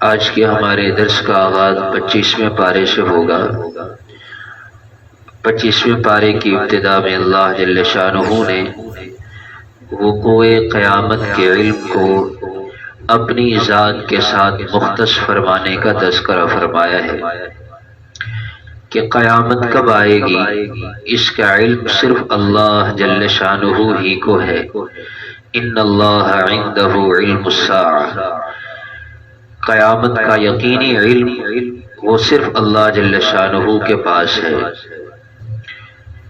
آج کے ہمارے درس کا آغاز 25ویں پارے سے ہوگا۔ 25ویں پارے کی ابتدا میں اللہ جل شانہ نے وقوع قیامت کے علم کو اپنی ذات کے ساتھ مختص فرمانے کا تذکرہ فرمایا ہے کہ قیامت کب آئے گی، اس کا علم صرف اللہ جل شانہ ہی کو ہے۔ ان اللہ عنده علم الساعہ، قیامت کا یقینی علم وہ صرف اللہ جل شانہ کے پاس ہے۔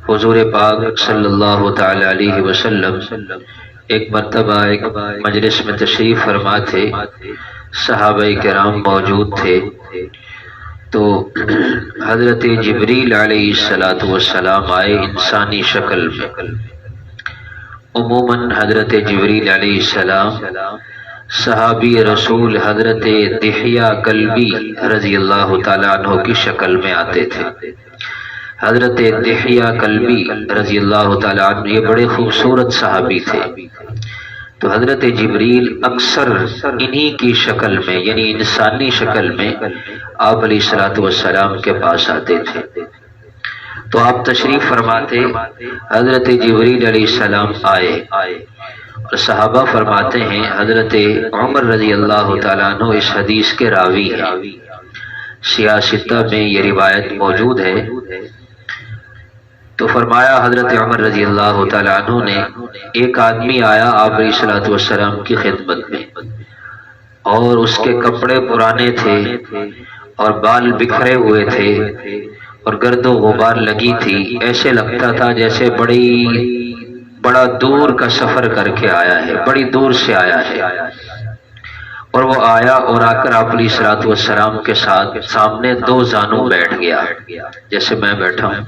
حضور پاک صلی اللہ تعالی علیہ وسلم ایک مرتبہ ایک مجلس میں تشریف فرما تھے، صحابہ کرام موجود تھے، تو حضرت جبریل علیہ السلام آئے انسانی شکل میں۔ عموماً حضرت جبریل علیہ السلام صحابی رسول حضرت دحیہ کلبی رضی اللہ تعالیٰ عنہ کی شکل میں آتے تھے۔ حضرت دحیہ کلبی رضی اللہ تعالیٰ عنہ یہ بڑے خوبصورت صحابی تھے، تو حضرت جبریل اکثر انہی کی شکل میں یعنی انسانی شکل میں آپ علیہ السلام کے پاس آتے تھے۔ تو آپ تشریف فرماتے، حضرت جبریل علیہ السلام آئے اور صحابہ فرماتے ہیں حضرت عمر رضی اللہ تعالیٰ عنہ اس حدیث کے راوی ہیں، سیاستہ میں یہ روایت موجود ہے۔ تو فرمایا حضرت عمر رضی اللہ تعالیٰ عنہ نے، ایک آدمی آیا آپ علیہ السلام کی خدمت میں اور اس کے کپڑے پرانے تھے اور بال بکھرے ہوئے تھے اور گرد و غبار لگی تھی، ایسے لگتا تھا جیسے بڑا دور کا سفر کر کے آیا ہے، بڑی دور سے آیا ہے۔ اور وہ آیا اور آ کر آپ علیہ السلام کے ساتھ سامنے دو زانوں بیٹھ گیا، جیسے میں بیٹھا ہوں،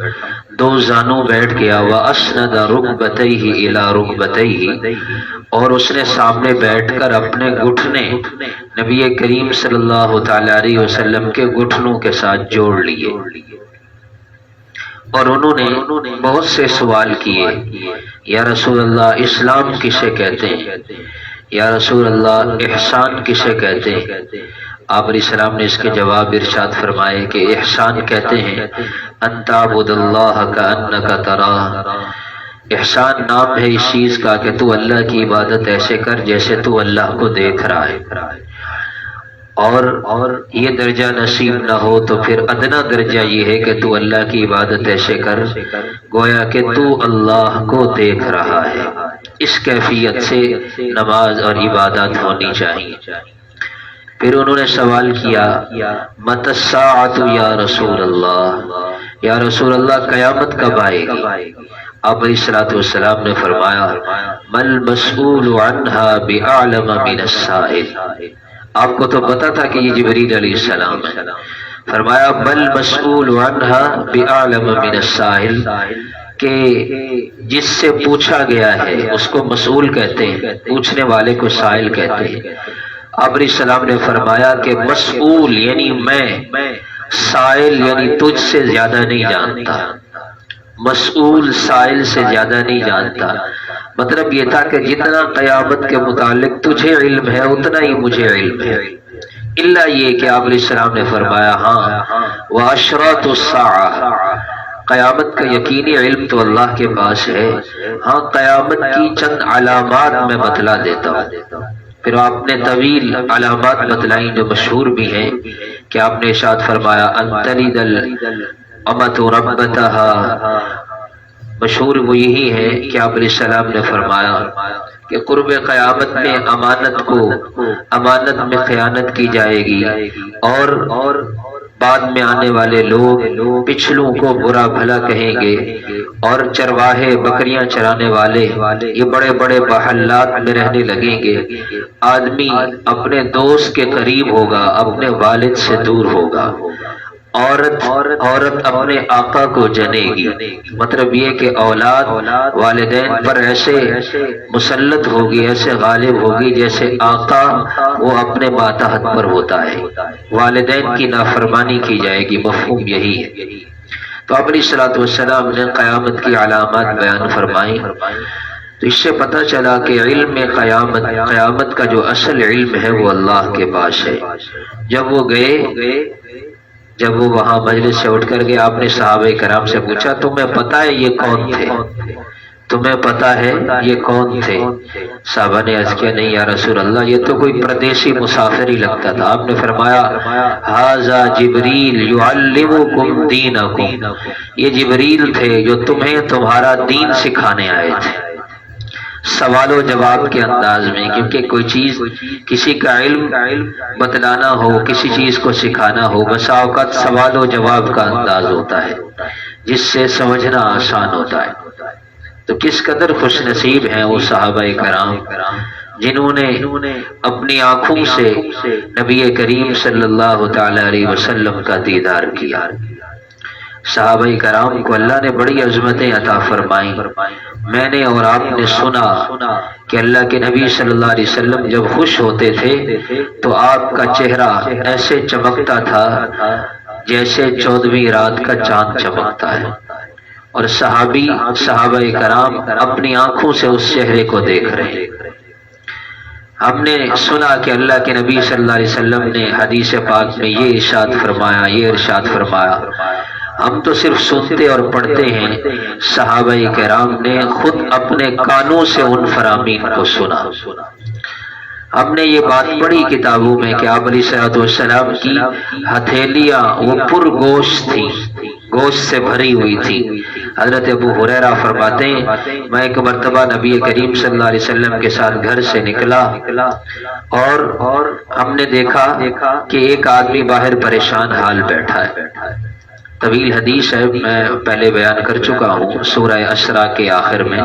دو زانوں بیٹھ گیا۔ وَأَسْنَدَ رُكْبَتَيْهِ إِلَى رُكْبَتَيْهِ، اور اس نے سامنے بیٹھ کر اپنے گھٹنے نبی کریم صلی اللہ تعالی علیہ وسلم کے گھٹنوں کے ساتھ جوڑ لیے، اور انہوں نے بہت سے سوال کیے، یا رسول اللہ اسلام کسے کہتے ہیں، یا رسول اللہ احسان کسے کہتے ہیں؟ آپ علیہ السلام نے اس کے جواب ارشاد فرمائے کہ احسان کہتے ہیں ان تعبد اللہ کأنک تراہ، احسان نام ہے اس چیز کا کہ تو اللہ کی عبادت ایسے کر جیسے تو اللہ کو دیکھ رہا ہے، اور یہ درجہ نصیب نہ ہو تو پھر ادنا درجہ یہ ہے کہ تو اللہ کی عبادت ایسے کر گویا کہ تو اللہ کو دیکھ رہا ہے۔ اس کیفیت سے نماز اور عبادت ہونی چاہیے۔ پھر انہوں نے سوال کیا متی الساعۃ یا رسول اللہ، یا رسول اللہ قیامت کب آئے گی؟ آپ علیہ السلام نے فرمایا مَا الْمَسْئُولُ عَنْهَا بِأَعْلَمَ مِنَ السَّائِلِ، آپ کو تو پتا تھا کہ یہ جبریل علیہ السلام ہے، فرمایا بل مسئول عنہا بعلم من السائل، کہ جس سے پوچھا گیا ہے اس کو مسئول کہتے ہیں، پوچھنے والے کو سائل کہتے ہیں۔ آپ علیہ السلام نے فرمایا کہ مسئول یعنی میں، سائل یعنی تجھ سے زیادہ نہیں جانتا، مسئول سائل سے زیادہ نہیں جانتا۔ مطلب یہ تھا کہ جتنا قیامت کے متعلق تجھے علم ہے اتنا ہی مجھے علم ہے، الا یہ کہ آپ علیہ السلام نے فرمایا ہاں وَأَشْرَاطُ السَّاعَةِ، قیامت کا یقینی علم تو اللہ کے پاس ہے، ہاں قیامت کی چند علامات میں بتلا دیتا ہوں۔ پھر آپ نے طویل علامات بتلائیں جو مشہور بھی ہیں، کہ آپ نے ارشاد فرمایا أَن تَلِدَ الْأَمَةُ رَبَّتَهَا، مشہور وہ یہی ہے کہ آپ علیہ السلام نے فرمایا کہ قرب قیامت میں امانت میں خیانت کی جائے گی، اور بعد میں آنے والے لوگ پچھلوں کو برا بھلا کہیں گے، اور چرواہے بکریاں چرانے والے یہ بڑے بڑے محلات میں رہنے لگیں گے، آدمی اپنے دوست کے قریب ہوگا، اپنے والد سے دور ہوگا، عورت اپنے آقا کو جنے گی، مطلب یہ کہ اولاد والدین پر ایسے مسلط ہوگی، ایسے غالب ہوگی جیسے آقا وہ اپنے ماتحت پر ہوتا ہے، والدین کی نافرمانی کی جائے گی، مفہوم یہی ہے۔ تو آپ علیہ السلام نے قیامت کی علامات بیان فرمائیں، تو اس سے پتہ چلا کہ علم قیامت کا جو اصل علم ہے وہ اللہ کے پاس ہے۔ جب وہ گئے، جب وہ وہاں مجلس سے اٹھ کر گئے، آپ نے صحابہ کرام سے پوچھا تمہیں پتہ ہے یہ کون تھے؟ تمہیں پتہ ہے یہ کون تھے؟ صحابہ نے عرض کیا نہیں یا رسول اللہ، یہ تو کوئی پردیسی مسافر ہی لگتا تھا۔ آپ نے فرمایا ھذا جبریل یعلمکم دینکم، یہ جبریل تھے جو تمہیں تمہارا دین سکھانے آئے تھے، سوال و جواب کے انداز میں، کیونکہ کوئی چیز کسی کا علم بتلانا ہو، کسی چیز کو سکھانا ہو، بسا اوقات سوال و جواب کا انداز ہوتا ہے جس سے سمجھنا آسان ہوتا ہے۔ تو کس قدر خوش نصیب ہیں وہ صحابہ کرام جنہوں نے اپنی آنکھوں سے نبی کریم صلی اللہ تعالی علیہ وسلم کا دیدار کیا۔ صحابہ کرام کو اللہ نے بڑی عظمتیں عطا فرمائیں۔ میں نے اور آپ نے سنا کہ اللہ کے نبی صلی اللہ علیہ وسلم جب خوش ہوتے تھے تو آپ کا چہرہ ایسے چمکتا تھا جیسے 14ویں رات کا چاند چمکتا ہے، اور صحابہ کرام اپنی آنکھوں سے اس چہرے کو دیکھ رہے ہیں۔ ہم نے سنا کہ اللہ کے نبی صلی اللہ علیہ وسلم نے حدیث پاک میں یہ ارشاد فرمایا، ہم تو صرف سنتے اور پڑھتے ہیں، صحابہ کرام نے خود اپنے کانوں سے ان فرامین کو سنا۔ ہم نے یہ بات پڑھی کتابوں میں کہ آپ علیہ السلام کی ہتھیلیاں وہ پر گوشت تھی، گوشت سے بھری ہوئی تھی۔ حضرت ابو ہریرہ فرماتے ہیں میں ایک مرتبہ نبی کریم صلی اللہ علیہ وسلم کے ساتھ گھر سے نکلا اور ہم نے دیکھا کہ ایک آدمی باہر پریشان حال بیٹھا ہے۔ طویل حدیث ہے، میں پہلے بیان کر چکا ہوں سورہ اسراء کے آخر میں۔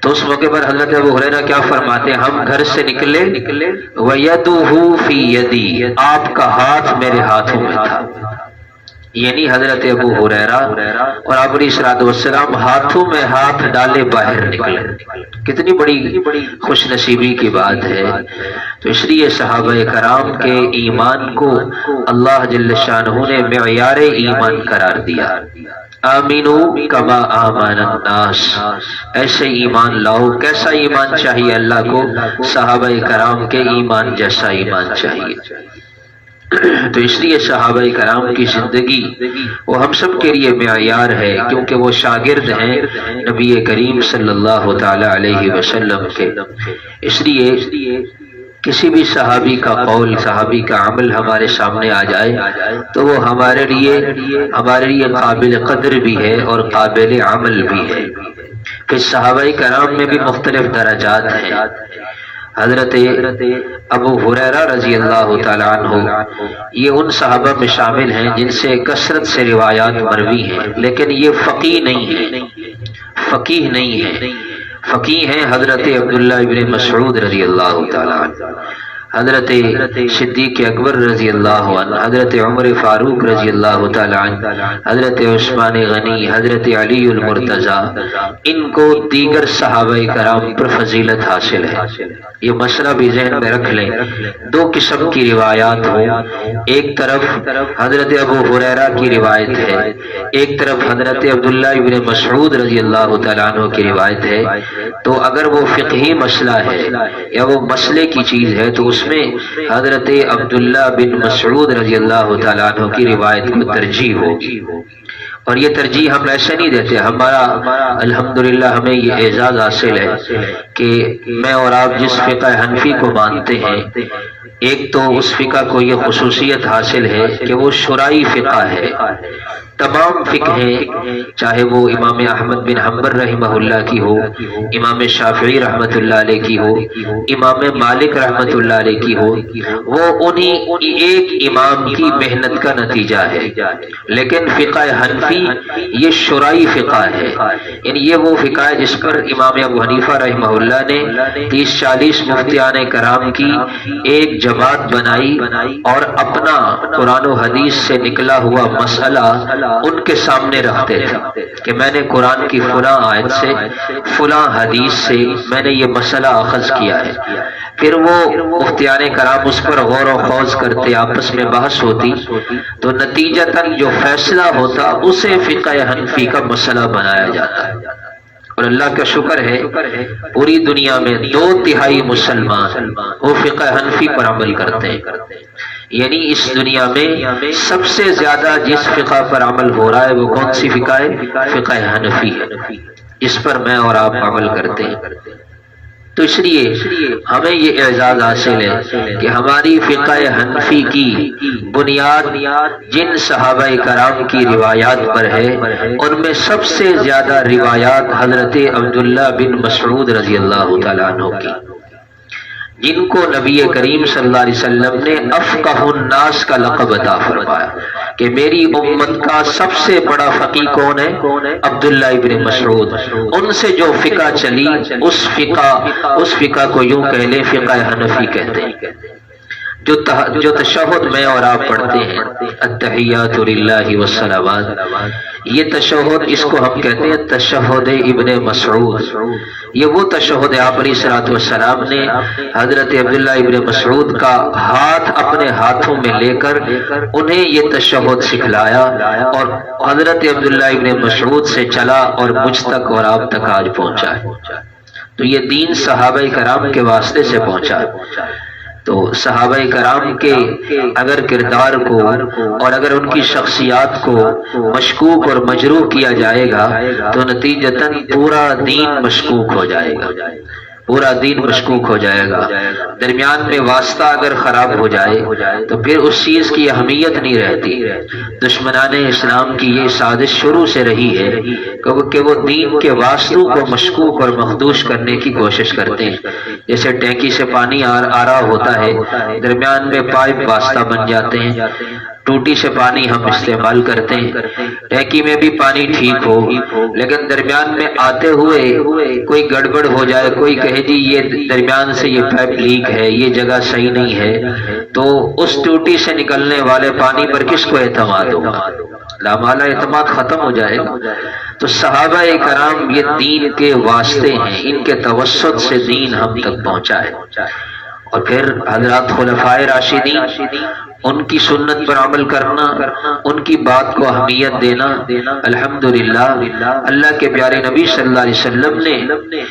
تو اس موقع پر حضرت ابو ہریرہ کیا فرماتے ہیں، ہم گھر سے نکلے وَيَدُهُ فِي يَدِي، آپ کا ہاتھ میرے ہاتھوں میں تھا، یعنی حضرت ابو ہریرہ اور آپ علیہ السلام ہاتھوں میں ہاتھ ڈالے باہر نکلے۔ کتنی بڑی خوش نصیبی کی بات ہے۔ تو اس لیے صحابہ کرام کے ایمان کو اللہ جل شانہ نے معیار ایمان قرار دیا۔ آمینو کما آمن الناس، ایسے ایمان لاؤ۔ کیسا ایمان چاہیے اللہ کو؟ صحابہ کرام کے ایمان جیسا ایمان چاہیے۔ تو اس لیے صحابہ کرام کی زندگی وہ ہم سب کے لیے معیار ہے، کیونکہ وہ شاگرد ہیں نبی کریم صلی اللہ تعالی علیہ وسلم کے۔ اس لیے کسی بھی صحابی کا قول، صحابی کا عمل ہمارے سامنے آ جائے تو وہ ہمارے لیے قابل قدر بھی ہے اور قابل عمل بھی ہے۔ پھر صحابہ کرام میں بھی مختلف درجات ہیں۔ حضرت ابو ہریرہ رضی اللہ تعالیٰ عنہ یہ ان صحابہ میں شامل ہیں جن سے کثرت سے روایات مروی ہیں، لیکن یہ فقیہ نہیں ہے۔ فقیہ ہیں حضرت عبداللہ ابن مسعود رضی اللہ تعالیٰ عنہ، حضرت صدیق اکبر رضی اللہ عنہ، حضرت عمر فاروق رضی اللہ تعالیٰ عنہ، حضرت عثمان غنی، حضرت علی المرتضیٰ، ان کو دیگر صحابہ کرام پر فضیلت حاصل ہے۔ یہ مسئلہ بھی ذہن میں رکھ لیں، دو قسم کی روایات ہوں، ایک طرف حضرت ابو ہریرہ کی روایت ہے، ایک طرف حضرت عبداللہ ابن مسعود رضی اللہ تعالیٰ عنہ کی روایت ہے۔ تو اگر وہ فقہی مسئلہ ہے یا وہ مسئلے کی چیز ہے تو اس میں حضرت عبداللہ بن مسعود رضی اللہ تعالیٰ عنہ کی روایت کو ترجیح ہوگی، اور یہ ترجیح ہم ایسے نہیں دیتے۔ ہمارا الحمدللہ ہمیں یہ اعزاز حاصل ہے کہ میں اور آپ جس فقہ حنفی کو مانتے ہیں، ایک تو اس فقہ کو یہ خصوصیت حاصل ہے کہ وہ شرعی فقہ ہے۔ تمام فقہیں، چاہے وہ امام احمد بن حنبل رحمہ اللہ کی ہو، امام شافعی رحمۃ اللہ علیہ کی ہو، امام مالک رحمۃ اللہ علیہ کی ہو، وہ انہی ایک امام کی محنت کا نتیجہ ہے۔ لیکن فقہ حنفی یہ شرعی فقہ ہے، یعنی یہ وہ فقہ ہے جس پر امام ابو حنیفہ رحمہ اللہ نے 30-40 مفتیان کرام کی ایک جماعت بنائی اور اپنا قرآن و حدیث سے نکلا ہوا مسئلہ ان کے سامنے رکھتے تھے کہ میں نے قرآن کی فلاں آیت سے، فلاں حدیث سے میں نے یہ مسئلہ اخذ کیا ہے۔ پھر وہ مفتیان کرام اس پر غور و خوض کرتے، آپس میں بحث ہوتی، تو نتیجتاً جو فیصلہ ہوتا اسے فقہ حنفی کا مسئلہ بنایا جاتا ہے۔ اور اللہ کا شکر ہے پوری دنیا میں 2/3 مسلمان وہ فقہ حنفی پر عمل کرتے ہیں، یعنی اس دنیا میں سب سے زیادہ جس فقہ پر عمل ہو رہا ہے وہ کون سی فقہ ہے؟ فقہ حنفی ہے، اس پر میں اور آپ عمل کرتے ہیں۔ تو اس لیے ہمیں یہ اعزاز حاصل ہے کہ ہماری فقہ حنفی کی بنیاد جن صحابہ کرام کی روایات پر ہے ان میں سب سے زیادہ روایات حضرت عبداللہ بن مسعود رضی اللہ تعالیٰ عنہ کی، جن کو نبی کریم صلی اللہ علیہ وسلم نے افقہ الناس کا لقب عطا فرمایا کہ میری امت کا سب سے بڑا فقیہ کون ہے؟ عبداللہ ابن مسعود۔ ان سے جو فقہ چلی اس فقہ کو یوں کہہ لیں فقہ حنفی کہتے ہیں۔ جو تشہد میں اور آپ پڑھتے ہیں التحیات للہ والصلوات، یہ تشہد اس کو ہم کہتے ہیں تشہد ابن مسعود۔ یہ وہ تشہد ہے آپ علیہ الصلوۃ والسلام نے حضرت عبداللہ ابن مسعود کا ہاتھ اپنے ہاتھوں میں لے کر انہیں یہ تشہد سکھلایا، اور حضرت عبداللہ ابن مسعود سے چلا اور مجھ تک اور آپ تک آج پہنچا ہے۔ تو یہ دین صحابہ کرام کے واسطے سے پہنچا ہے۔ تو صحابہ کرام کے اگر کردار کو اور اگر ان کی شخصیات کو مشکوک اور مجروح کیا جائے گا تو نتیجتاً پورا دین مشکوک ہو جائے گا، پورا دین مشکوک ہو جائے گا۔ درمیان میں واسطہ اگر خراب ہو جائے تو پھر اس چیز کی اہمیت نہیں رہتی۔ دشمنان اسلام کی یہ سازش شروع سے رہی ہے کہ وہ دین کے واسطوں کو مشکوک اور مخدوش کرنے کی کوشش کرتے ہیں۔ جیسے ٹینکی سے پانی آ رہا ہوتا ہے، درمیان میں پائپ واسطہ بن جاتے ہیں، ٹوٹی سے پانی ہم استعمال کرتے ہیں، ٹینکی میں بھی پانی ٹھیک ہو لیکن درمیان میں آتے ہوئے کوئی گڑبڑ ہو جائے، کوئی کہے جی یہ درمیان سے یہ پائپ لیک ہے، یہ جگہ صحیح نہیں ہے، تو اس ٹوٹی سے نکلنے والے پانی پر کس کو اعتماد ہوگا؟ لامحالہ اعتماد ختم ہو جائے گا۔ تو صحابہ کرام یہ دین کے واسطے ہیں، ان کے توسط سے دین ہم تک پہنچا ہے۔ اور پھر حضرات خلفائے راشدین، ان کی سنت پر عمل کرنا، ان کی بات کو اہمیت دینا، الحمدللہ اللہ کے پیارے نبی صلی اللہ علیہ وسلم نے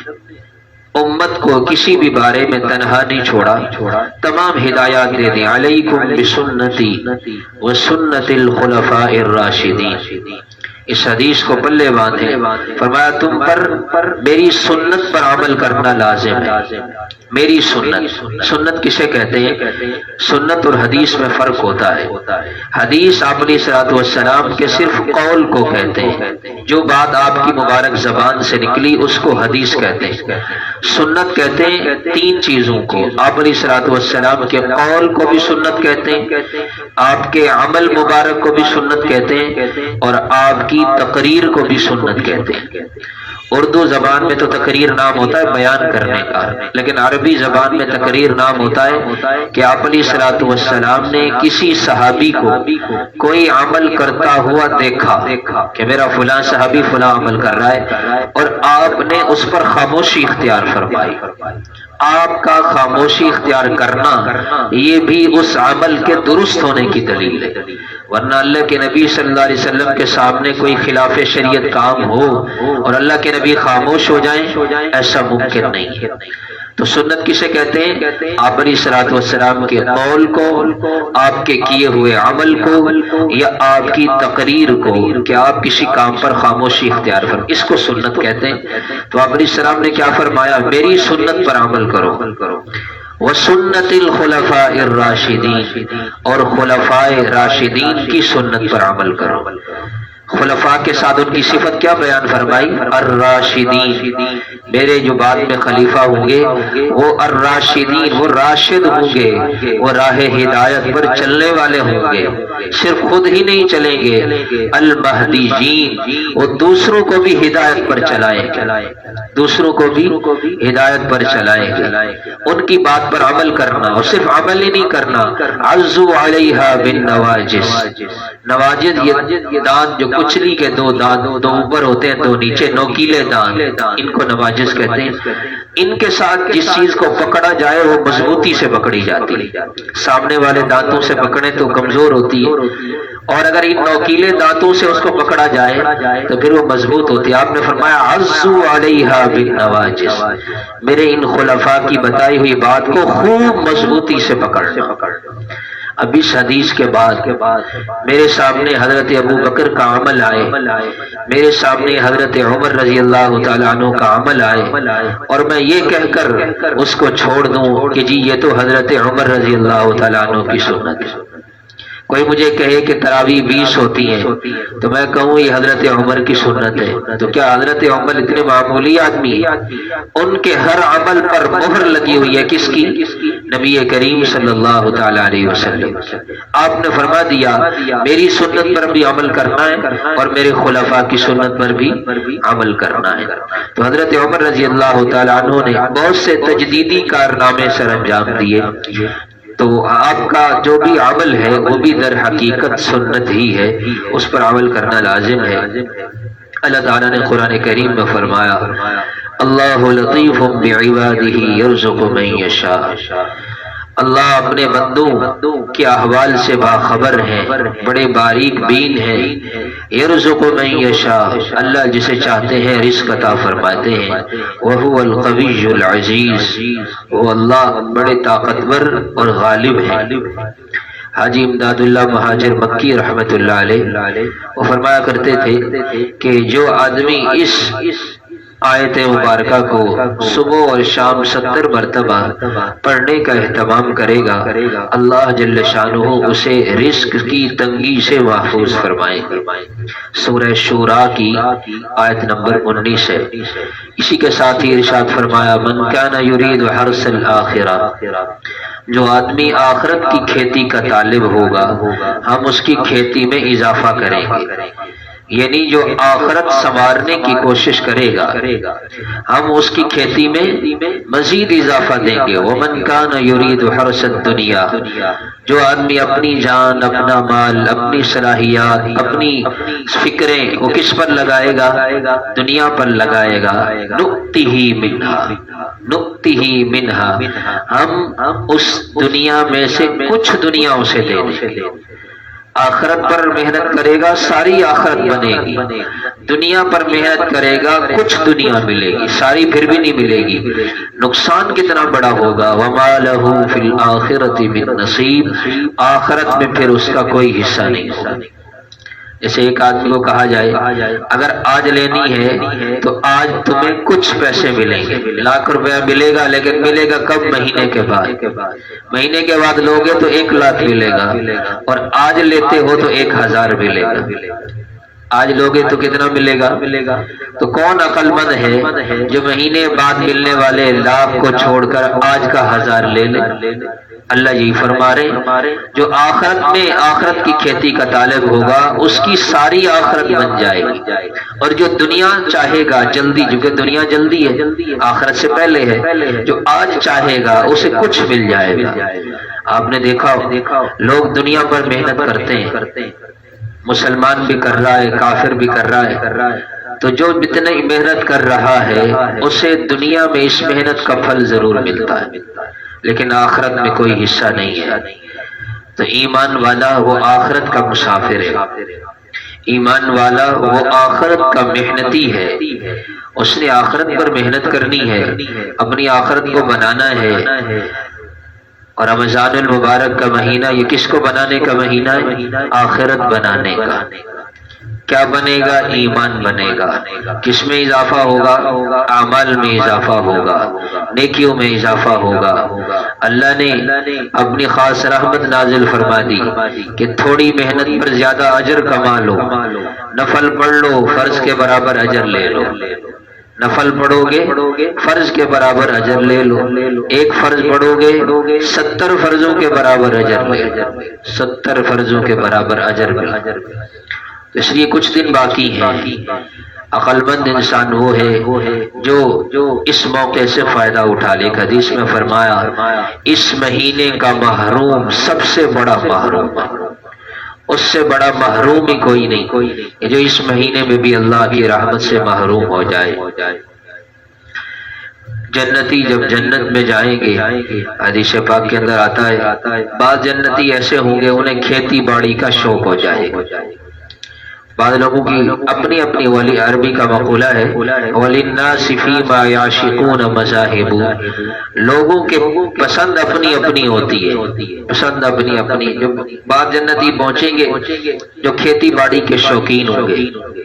امت کو کسی بھی بارے میں تنہا نہیں چھوڑا، تمام ہدایات دے دی۔ علیکم بسنتی وسنت الخلفاء الراشدین، اس حدیث کو پلے باندھے، فرمایا تم پر میری سنت پر عمل کرنا لازم ہے۔ میری سنت کسے کہتے ہیں؟ سنت اور حدیث میں فرق ہوتا ہے۔ حدیث آپ علیہ الصلوۃ والسلام کے صرف قول کو کہتے ہیں، جو بات آپ کی مبارک زبان سے نکلی اس کو حدیث کہتے ہیں۔ سنت کہتے ہیں 3 چیزوں کو، آپ علیہ الصلوۃ والسلام کے قول کو بھی سنت کہتے ہیں، آپ کے عمل مبارک کو بھی سنت کہتے ہیں، اور آپ کی تقریر کو بھی سنت کہتے ہیں۔ اردو زبان میں تو تقریر نام ہوتا ہے بیان کرنے کا، لیکن عربی زبان میں تقریر نام ہوتا ہے کہ آپ علیہ الصلوۃ والسلام نے کسی صحابی کو کوئی عمل کرتا ہوا دیکھا کہ میرا فلاں صحابی فلاں عمل کر رہا ہے، اور آپ نے اس پر خاموشی اختیار فرمائی۔ آپ کا خاموشی اختیار کرنا یہ بھی اس عمل کے درست ہونے کی دلیل ہے، ورنہ اللہ کے نبی صلی اللہ علیہ وسلم کے سامنے کوئی خلاف شریعت کام ہو اور اللہ کے نبی خاموش ہو جائیں، ایسا ممکن نہیں ہے۔ تو سنت کسے کہتے ہیں؟ آپ علیہ الصلوۃ والسلام کے قول کو، آپ کے کیے ہوئے عمل کو، یا آپ کی تقریر کو کہ آپ کسی کام پر خاموشی اختیار فرمائیں، اس کو سنت کہتے ہیں۔ تو آپ علیہ السلام نے کیا فرمایا؟ میری سنت پر عمل کرو، وسنت الخلفاء الراشدین، اور خلفاء راشدین کی سنت پر عمل کرو۔ خلفاء کے ساتھ ان کی صفت کیا بیان فرمائی؟ الراشدین، میرے جو بعد میں خلیفہ ہوں گے وہ الراشدین، وہ راشد ہوں گے، وہ راہ ہدایت پر چلنے والے ہوں گے، صرف خود ہی نہیں چلیں گے، المہدیین، وہ دوسروں کو بھی ہدایت پر چلائیں گے، دوسروں کو بھی ہدایت پر چلائیں گے۔ ان کی بات پر عمل کرنا، اور صرف عمل ہی نہیں کرنا، عزو علیہا بالنواجس، نواجد یہ دانت جو کچلی کے 2 دانت، 2 اوپر ہوتے ہیں 2 نیچے، نوکیلے دانت، ان کو نواجس کہتے ہیں، ان کے ساتھ جس چیز کو پکڑا جائے وہ مضبوطی سے پکڑی جاتی ہے، سامنے والے دانتوں سے پکڑیں تو کمزور ہوتی ہے، اور اگر ان نوکیلے دانتوں سے اس کو پکڑا جائے تو پھر وہ مضبوط ہوتی ہے۔ آپ نے فرمایا عزو علیہا بالنواجذ، میرے ان خلفاء کی بتائی ہوئی بات کو خوب مضبوطی سے پکڑنا۔ اب اس حدیث کے بعد میرے سامنے حضرت ابو بکر کا عمل آئے، میرے سامنے حضرت عمر رضی اللہ تعالیٰ عنہ کا عمل آئے، اور میں یہ کہہ کر اس کو چھوڑ دوں کہ جی یہ تو حضرت عمر رضی اللہ تعالیٰ عنہ کی سنت ہے۔ کوئی مجھے کہے کہ تراویح 20 ہوتی ہیں تو میں کہوں یہ حضرت عمر کی سنت ہے، تو کیا حضرت عمر اتنے معمولی آدمی ہیں؟ ان کے ہر عمل پر مہر لگی ہوئی ہے، کس کی؟ نبی کریم صلی اللہ تعالی علیہ وسلم۔ آپ نے فرما دیا میری سنت پر بھی عمل کرنا ہے اور میرے خلفاء کی سنت پر بھی عمل کرنا ہے۔ تو حضرت عمر رضی اللہ تعالی عنہ نے بہت سے تجدیدی کارنامے سر انجام دیے، تو آپ کا جو بھی عمل ہے وہ بھی در حقیقت سنت ہی ہے، اس پر عمل کرنا لازم ہے۔ اللہ تعالیٰ نے قرآن کریم میں فرمایا اللہ لطیف بعبادہ یرزق من یشاء، اللہ اپنے بندوں کے احوال سے باخبر ہیں، بڑے باریک بین ہیں۔ یرزق من یشاء، اللہ جسے چاہتے ہیں رزق عطا فرماتے ہیں۔ وہو القوی العزیز، وہ اللہ بڑے طاقتور اور غالب ہیں۔ حاجی امداد اللہ مہاجر مکی رحمت اللہ علیہ وہ فرمایا کرتے تھے کہ جو آدمی اس آیت مبارکہ کو صبح اور شام 70 مرتبہ پڑھنے کا اہتمام کرے گا، اللہ جل شانہ اسے رزق کی تنگی سے محفوظ فرمائے گا۔ سورہ شورا کی آیت نمبر 19 ہے۔ اسی کے ساتھ ہی ارشاد فرمایا من کان یرید حرث الآخرہ، جو آدمی آخرت کی کھیتی کا طالب ہوگا ہم اس کی کھیتی میں اضافہ کریں گے، یعنی جو آخرت سنوارنے کی کوشش کرے گا ہم اس کی کھیتی میں مزید اضافہ دیں گے۔ ومن کان یرید حرث الدنیا، جو آدمی اپنی جان، اپنا مال، اپنی صلاحیات، اپنی فکریں وہ کس پر لگائے گا؟ دنیا پر لگائے گا۔ نؤتہ منہا، ہم اس دنیا میں سے کچھ دنیا اسے دے دیں۔ آخرت پر محنت کرے گا ساری آخرت بنے گی، دنیا پر محنت کرے گا کچھ دنیا ملے گی، ساری پھر بھی نہیں ملے گی۔ نقصان کتنا بڑا ہوگا۔ وما لہ فی الآخرۃ من نصیب، آخرت میں پھر اس کا کوئی حصہ نہیں ہوگا۔ جیسے ایک آدمی کو کہا جائے اگر آج لینی ہے تو آج تمہیں کچھ پیسے ملیں گے، 1,00,000 روپیہ ملے گا، لیکن ملے گا کب؟ مہینے کے بعد۔ مہینے کے بعد لوگے تو 1,00,000 ملے گا، اور آج لیتے ہو تو 1,000 ملے گا۔ آج لوگے تو کتنا ملے گا؟ تو کون عقل مند ہے جو مہینے بعد ملنے والے 1,00,000 کو چھوڑ کر آج کا 1,000 لے لے؟ اللہ یہی فرما رہے جو آخرت میں آخرت کی کھیتی کا طالب ہوگا اس کی ساری آخرت بن جائے گی، اور جو دنیا چاہے گا جلدی، جو کہ دنیا جلدی ہے آخرت سے پہلے ہے، جو آج چاہے گا اسے کچھ مل جائے گا۔ آپ نے دیکھا لوگ دنیا پر محنت کرتے ہیں، مسلمان بھی کر رہا ہے، کافر بھی کر رہا ہے، تو جو جتنی محنت کر رہا ہے اسے دنیا میں اس محنت کا پھل ضرور ملتا ہے، لیکن آخرت میں کوئی حصہ نہیں ہے۔ تو ایمان والا وہ آخرت کا مسافر ہے، ایمان والا وہ آخرت کا محنتی ہے، اس نے آخرت پر محنت کرنی ہے، اپنی آخرت کو بنانا ہے۔ اور رمضان المبارک کا مہینہ یہ کس کو بنانے کا مہینہ ہے؟ آخرت بنانے کا۔ کیا بنے گا؟ ایمان بنے گا۔ کس میں اضافہ ہوگا؟ اعمال میں اضافہ ہوگا، نیکیوں میں اضافہ ہوگا۔ اللہ نے اپنی خاص رحمت نازل فرما دی کہ تھوڑی محنت پر زیادہ اجر کما لو، نفل پڑھ لو فرض کے برابر اجر لے لو، نفل پڑھو گے فرض کے برابر اجر لے لو، ایک فرض پڑھو گے 70 فرضوں کے برابر اجر لے لو، 70 فرضوں کے برابر اجر لے لو۔ اس لیے کچھ دن باقی ہیں۔ عقل مند انسان وہ ہے جو اس موقع سے فائدہ اٹھا لے۔ ایک حدیث میں فرمایا اس مہینے کا محروم سب سے بڑا محروم ہے، اس سے بڑا محروم ہی کوئی نہیں جو اس مہینے میں بھی اللہ کی رحمت سے محروم ہو جائے۔ جنتی جب جنت میں جائیں گے، حدیث پاک کے اندر آتا ہے بعض جنتی ایسے ہوں گے انہیں کھیتی باڑی کا شوق ہو جائے گا۔ بعض لوگوں کی اپنی اپنی ولی عربی کا مقولہ ہے وَلِلنَّاسِ فِيمَا يَعْشِقُونَ مَذَاهِبُ، لوگوں کے پسند اپنی اپنی ہوتی ہے، پسند اپنی اپنی۔ جو بعض جنتی پہنچیں گے جو کھیتی باڑی کے شوقین ہوں گے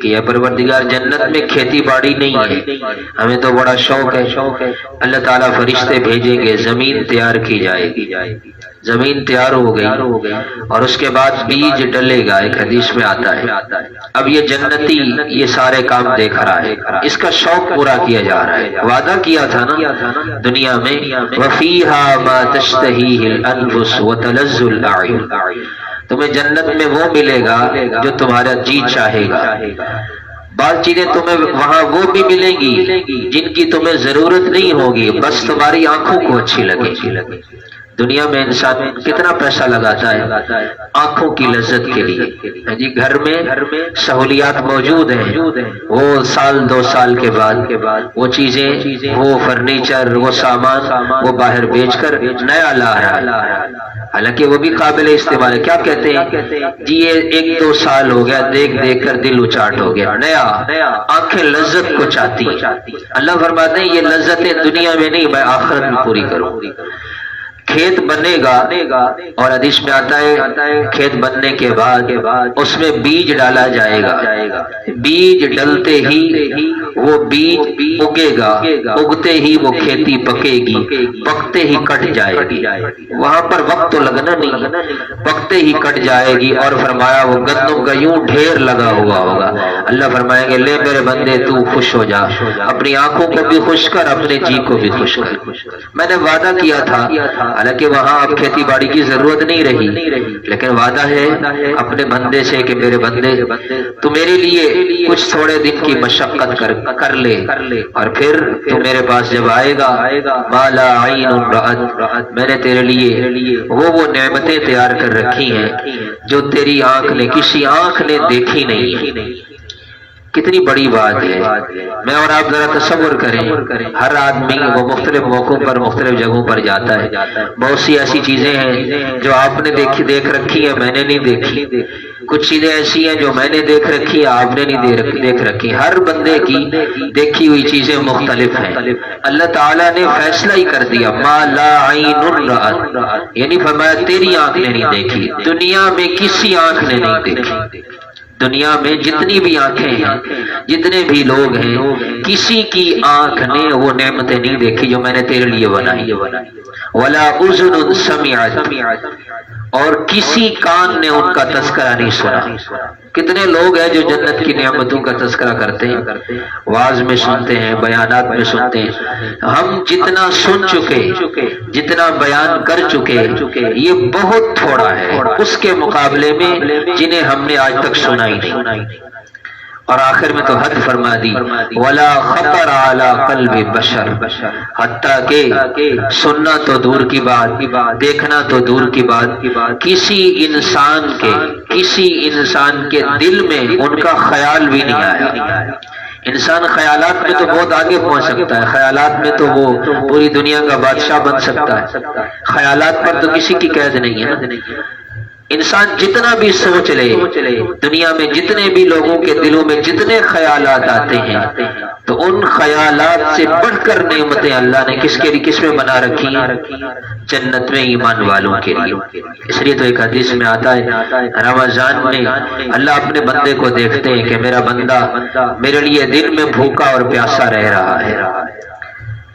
کہ اے پروردگار جنت میں کھیتی باڑی نہیں ہے، ہمیں تو بڑا شوق ہے، اللہ تعالیٰ فرشتے بھیجیں گے، زمین تیار کی جائے گی، زمین تیار ہو گئی اور اس کے بعد بیج ڈلے گا، ایک حدیث میں آتا ہے۔ اب یہ جنتی یہ سارے کام دیکھ رہا ہے، اس کا شوق پورا کیا جا رہا ہے۔ وعدہ کیا تھا نا دنیا میں وَفِيهَا مَا تَشْتَهِيهِ الْأَنفُسُ وَتَلَذُّ الْأَعْيُنُ، تمہیں جنت میں وہ ملے گا جو تمہارا جی چاہے گا۔ بعض چیزیں تمہیں وہاں وہ بھی ملیں گی جن کی تمہیں ضرورت نہیں ہوگی، بس تمہاری آنکھوں کو اچھی لگے گی۔ دنیا میں انسان کتنا پیسہ لگاتا ہے آنکھوں کی لذت کے لیے، جی گھر میں سہولیات موجود ہیں، وہ سال دو سال کے بعد وہ چیزیں، وہ فرنیچر، وہ سامان وہ باہر بیچ کر نیا لا رہا ہے، حالانکہ وہ بھی قابل استعمال ہے۔ کیا کہتے ہیں جی یہ ایک دو سال ہو گیا دیکھ دیکھ کر دل اچاٹ ہو گیا، نیا، آنکھیں لذت کو چاہتی ہیں۔ اللہ فرماتے ہیں یہ لذتیں دنیا میں نہیں، میں آخرت میں پوری کروں۔ کھیت بنے گا اور حدیث میں آتا ہے کھیت بننے کے بعد اس میں بیج ڈالا جائے گا، بیج ڈلتے ہی وہ بیج اگے گا، اگتے ہی وہ کھیتی پکے گی، پکتے ہی کٹ جائے گی، وہاں پر وقت تو لگنا نہیں، پکتے ہی کٹ جائے گی۔ اور فرمایا وہ گندم کا یوں ڈھیر لگا ہوا ہوگا، اللہ فرمائیں گے لے میرے بندے تو خوش ہو جا، اپنی آنکھوں کو بھی خوش کر، اپنے جی کو بھی خوش کر۔ میں نے وعدہ کیا تھا، حالانکہ وہاں اب کھیتی باڑی کی ضرورت نہیں رہی، لیکن وعدہ ہے اپنے بندے سے کہ میرے بندے تو میرے لیے کچھ تھوڑے دن کی مشقت کر لے، اور پھر تو میرے پاس جب آئے گا ما لا عین رأت، میں نے تیرے لیے وہ نعمتیں تیار کر رکھی ہیں جو تیری آنکھ نے، کسی آنکھ نے دیکھی نہیں ہے۔ کتنی بڑی بات ہے۔ میں اور آپ ذرا تصور کریں، ہر آدمی وہ مختلف موقعوں پر مختلف جگہوں پر جاتا ہے، بہت سی ایسی چیزیں ہیں جو آپ نے دیکھ رکھی ہے، میں نے نہیں دیکھی، کچھ چیزیں ایسی ہیں جو میں نے دیکھ رکھی ہے، آپ نے نہیں دیکھ رکھی۔ ہر بندے کی دیکھی ہوئی چیزیں مختلف ہیں۔ اللہ تعالیٰ نے فیصلہ ہی کر دیا ما لا عین رأت، یعنی فرمایا تیری آنکھ نے نہیں دیکھی، دنیا میں کسی آنکھ نے نہیں دیکھی۔ دنیا میں جتنی بھی آنکھیں ہیں، جتنے بھی لوگ ہیں، کسی کی آنکھ نے وہ نعمتیں نہیں دیکھی جو میں نے تیرے لیے بنائی، ولا اذن سمعت، اور کسی کان نے ان کا تذکرہ نہیں سنا۔ کتنے لوگ ہیں جو جنت کی نعمتوں کا تذکرہ کرتے ہیں، واعظ میں سنتے ہیں، بیانات میں سنتے ہیں، ہم جتنا سن چکے، جتنا بیان کر چکے یہ بہت تھوڑا ہے اس کے مقابلے میں جنہیں ہم نے آج تک سنا ہی نہیں۔ اور آخر میں تو حد فرما دی ولا خطر علی قلب بشر، حتیٰ کہ سننا تو دور کی بات، دیکھنا تو دور کی بات، کسی انسان کے دل میں ان کا خیال بھی نہیں آیا۔ انسان خیالات میں تو بہت آگے پہنچ سکتا ہے، خیالات میں تو وہ پوری دنیا کا بادشاہ بن سکتا ہے، خیالات پر تو کسی کی قید نہیں ہے۔ انسان جتنا بھی سوچ لے، دنیا میں جتنے بھی لوگوں کے دلوں میں جتنے خیالات آتے ہیں، تو ان خیالات سے بڑھ کر نعمتیں اللہ نے کس میں بنا رکھی ہیں؟ جنت میں ایمان والوں کے لیے۔ اس لیے تو ایک حدیث میں آتا ہے رمضان میں اللہ اپنے بندے کو دیکھتے ہیں کہ میرا بندہ میرے لیے دن میں بھوکا اور پیاسا رہ رہا ہے،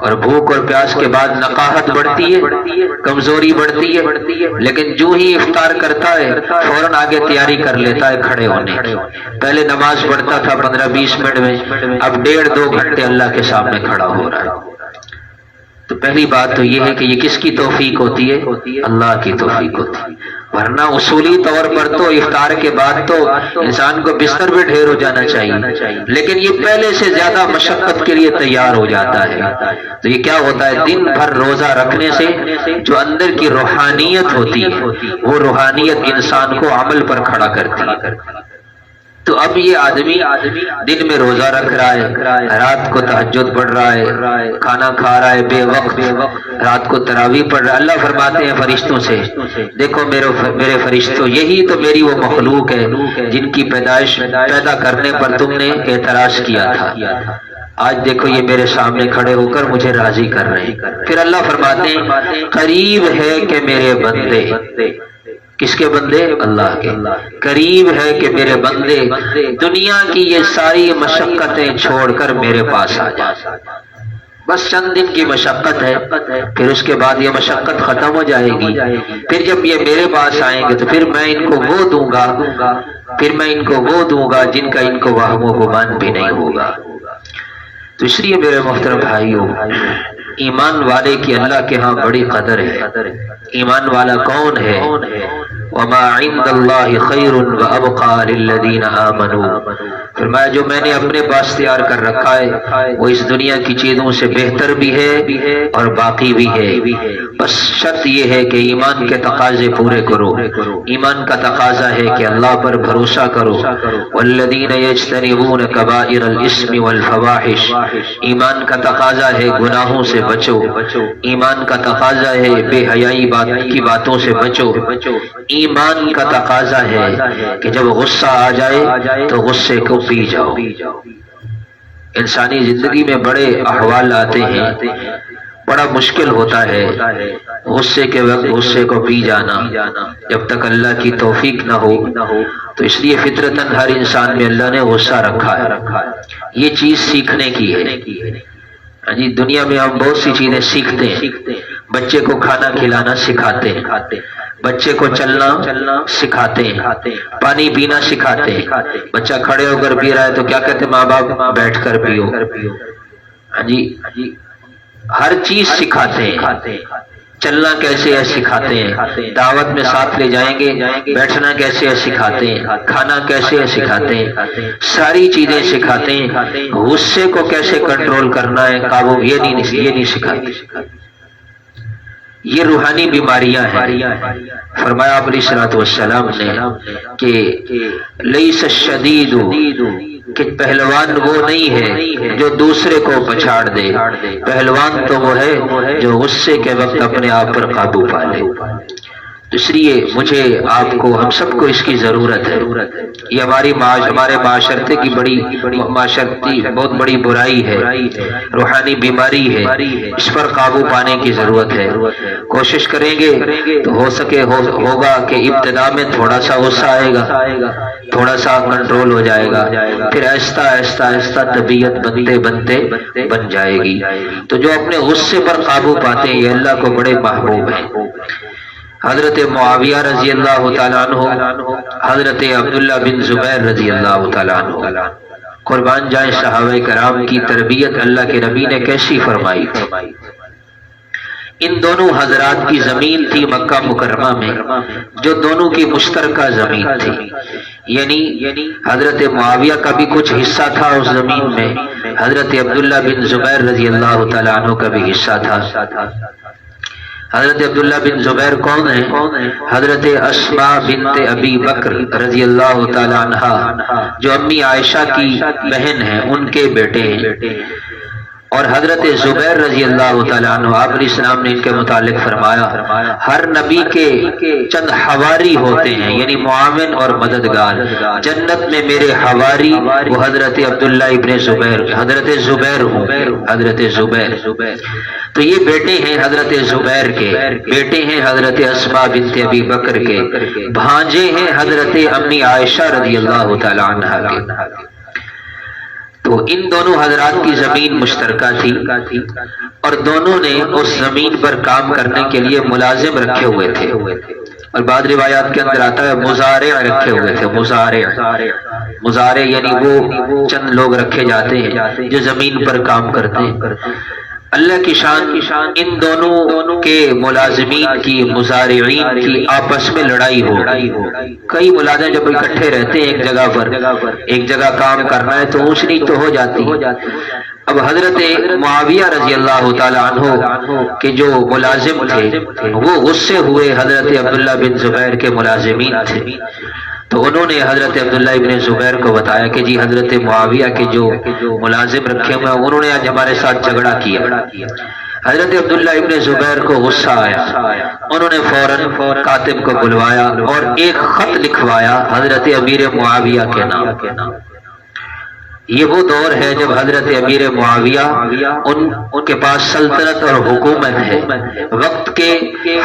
اور بھوک اور پیاس کے بعد نقاہت بڑھتی ہے، کمزوری بڑھتی ہے، لیکن جو ہی افطار کرتا ہے فوراً آگے تیاری کر لیتا ہے کھڑے ہونے کی۔ پہلے نماز پڑھتا تھا 15-20 منٹ میں، اب 1.5-2 گھنٹے اللہ کے سامنے کھڑا ہو رہا ہے۔ تو پہلی بات تو یہ ہے کہ یہ کس کی توفیق ہوتی ہے؟ اللہ کی توفیق ہوتی ہے، ورنہ اصولی طور پر تو افطار کے بعد تو انسان کو بستر پہ ڈھیر ہو جانا چاہیے، لیکن یہ پہلے سے زیادہ مشقت کے لیے تیار ہو جاتا ہے۔ تو یہ کیا ہوتا ہے؟ دن بھر روزہ رکھنے سے جو اندر کی روحانیت ہوتی ہے، وہ روحانیت انسان کو عمل پر کھڑا کرتی ہے۔ تو اب یہ آدمی دن میں روزہ رکھ رہا ہے، رات کو تہجد پڑھ رہا ہے، کھانا کھا رہا ہے بے وقت، رات کو تراویح پڑھ رہا ہے۔ اللہ فرماتے ہیں فرشتوں سے، دیکھو میرے فرشتوں، یہی تو میری وہ مخلوق ہے جن کی پیدائش پیدا کرنے پر تم نے اعتراض کیا تھا، آج دیکھو یہ میرے سامنے کھڑے ہو کر مجھے راضی کر رہے ہیں۔ پھر اللہ فرماتے ہیں قریب ہے کہ میرے بندے، کس کے بندے؟ اللہ کے، قریب ہے کہ میرے بندے دنیا کی یہ ساری مشقتیں چھوڑ کر میرے پاس آ جائیں۔ بس چند دن کی مشقت ہے، پھر اس کے بعد یہ مشقت ختم ہو جائے گی، پھر جب یہ میرے پاس آئیں گے تو پھر میں ان کو وہ دوں گا، پھر میں ان کو وہ دوں گا جن کا ان کو وہم و گمان بھی نہیں ہوگا۔ تو اس لیے میرے محترم بھائیوں، ایمان والے کی اللہ کے ہاں بڑی قدر ہے۔ ایمان والا کون ہے؟ وما عند اللہ خیر وابقى للذین آمنوا، فرمایا جو میں نے اپنے پاس تیار کر رکھا ہے وہ اس دنیا کی چیزوں سے بہتر بھی ہے اور باقی بھی ہے، بس شرط یہ ہے کہ ایمان کے تقاضے پورے کرو۔ ایمان کا تقاضا ہے کہ اللہ پر بھروسہ کرو، والذین یجتنبون کبائر الاثم والفواحش، ایمان کا تقاضا ہے گناہوں سے بچو، ایمان کا تقاضا ہے بے حیائی کی باتوں سے بچو، ایمان کا تقاضا ہے کہ جب غصہ آ جائے تو غصے کو پی جاؤ۔ انسانی زندگی میں بڑے احوال آتے ہیں، بڑا مشکل ہوتا ہے غصے کے وقت غصے کو پی جانا، جب تک اللہ کی توفیق نہ ہو۔ تو اس لیے فطرتاً ہر انسان میں اللہ نے غصہ رکھا ہے، یہ چیز سیکھنے کی ہے۔ جی دنیا میں ہم بہت سی چیزیں سیکھتے ہیں، بچے کو کھانا کھلانا سکھاتے ہیں، بچے کو چلنا سکھاتے ہیں، پانی پینا سکھاتے ہیں۔ بچہ کھڑے ہو کر پی رہا ہے تو کیا کہتے ہیں ماں باپ؟ بیٹھ کر پیو۔ جی ہر چیز سکھاتے ہیں، چلنا کیسے ہے سکھاتے ہیں، دعوت میں ساتھ لے جائیں گے بیٹھنا کیسے ہے سکھاتے ہیں، کھانا کیسے ہے سکھاتے ہیں، ساری چیزیں سکھاتے ہیں۔ غصے کو کیسے کنٹرول کرنا ہے، قابو، یہ نہیں سکھاتے۔ یہ روحانی بیماریاں ہیں۔ فرمایا آپ علیہ الصلوۃ والسلام نے کہ لیس الشدید، کہ پہلوان وہ نہیں ہے جو دوسرے کو پچھاڑ دے، پہلوان تو وہ ہے جو غصے کے وقت اپنے آپ پر قابو پا لے۔ اس لیے مجھے آپ کو ہم سب کو اس کی ضرورت ہے۔ یہ ہمارے معاشرتے کی معاشرتی بہت بڑی برائی ہے، روحانی بیماری ہے، اس پر قابو پانے کی ضرورت ہے۔ کوشش کریں گے تو ہو سکے ہوگا کہ ابتدا میں تھوڑا سا غصہ آئے گا، تھوڑا سا کنٹرول ہو جائے گا، پھر آہستہ آہستہ آہستہ طبیعت بنتے بنتے بن جائے گی۔ تو جو اپنے غصے پر قابو پاتے ہیں یہ اللہ کو بڑے محبوب ہیں۔ حضرت معاویہ رضی اللہ تعالیٰ عنہ، حضرت عبداللہ بن زبیر رضی اللہ تعالیٰ عنہ، قربان جائیں صحابہ کرام کی تربیت اللہ کے نبی نے کیسی فرمائی تھی۔ ان دونوں حضرات کی زمین تھی مکہ مکرمہ میں جو دونوں کی مشترکہ زمین تھی، یعنی حضرت معاویہ کا بھی کچھ حصہ تھا اس زمین میں، حضرت عبداللہ بن زبیر رضی اللہ تعالیٰ عنہ کا بھی حصہ تھا۔ حضرت عبداللہ بن زبیر کون ہیں؟ حضرت اسماء بنت ابی بکر رضی اللہ تعالیٰ عنہا جو امی عائشہ کی بہن ہیں ان کے بیٹے ہیں۔ اور حضرت زبیر رضی اللہ تعالیٰ عنہ، آپ علیہ السلام نے ان کے متعلق فرمایا ہر نبی کے چند حواری ہوتے ہیں، یعنی معاون اور مددگار، جنت میں میرے حواری وہ حضرت عبداللہ ابن زبیر، حضرت زبیر ہوں، حضرت زبیر۔ تو یہ بیٹے ہیں حضرت زبیر کے، بیٹے ہیں حضرت اسماء بنت ابی بکر کے، بھانجے ہیں حضرت امی عائشہ رضی اللہ تعالیٰ عنہا کے۔ تو ان دونوں حضرات کی زمین مشترکہ تھی اور دونوں نے اس زمین پر کام کرنے کے لیے ملازم رکھے ہوئے تھے، اور بعض روایات کے اندر آتا ہے مزارع رکھے ہوئے تھے۔ مزارع یعنی وہ چند لوگ رکھے جاتے ہیں جو زمین پر کام کرتے ہیں۔ اللہ کی شان ان دونوں کے ملازمین کی، مزارعین کی آپس میں لڑائی ہو۔ کئی ملازم جب اکٹھے رہتے ہیں ایک جگہ پر، ایک جگہ کام کرنا ہے تو اونچ نیچ تو ہو جاتی۔ اب حضرت معاویہ رضی اللہ تعالیٰ عنہ کے جو ملازم تھے وہ غصے ہوئے حضرت عبداللہ بن زبیر کے ملازمین تھے، تو انہوں نے حضرت عبداللہ ابن زبیر کو بتایا کہ جی حضرت معاویہ کے جو ملازم رکھے ہوئے ہیں انہوں نے آج ہمارے ساتھ جھگڑا کیا۔ حضرت عبداللہ ابن زبیر کو غصہ آیا، انہوں نے فوراً کاتب کو بلوایا اور ایک خط لکھوایا حضرت امیر معاویہ کے نام۔ یہ وہ دور ہے جب حضرت امیر معاویہ ان کے پاس سلطنت اور حکومت ہے، وقت کے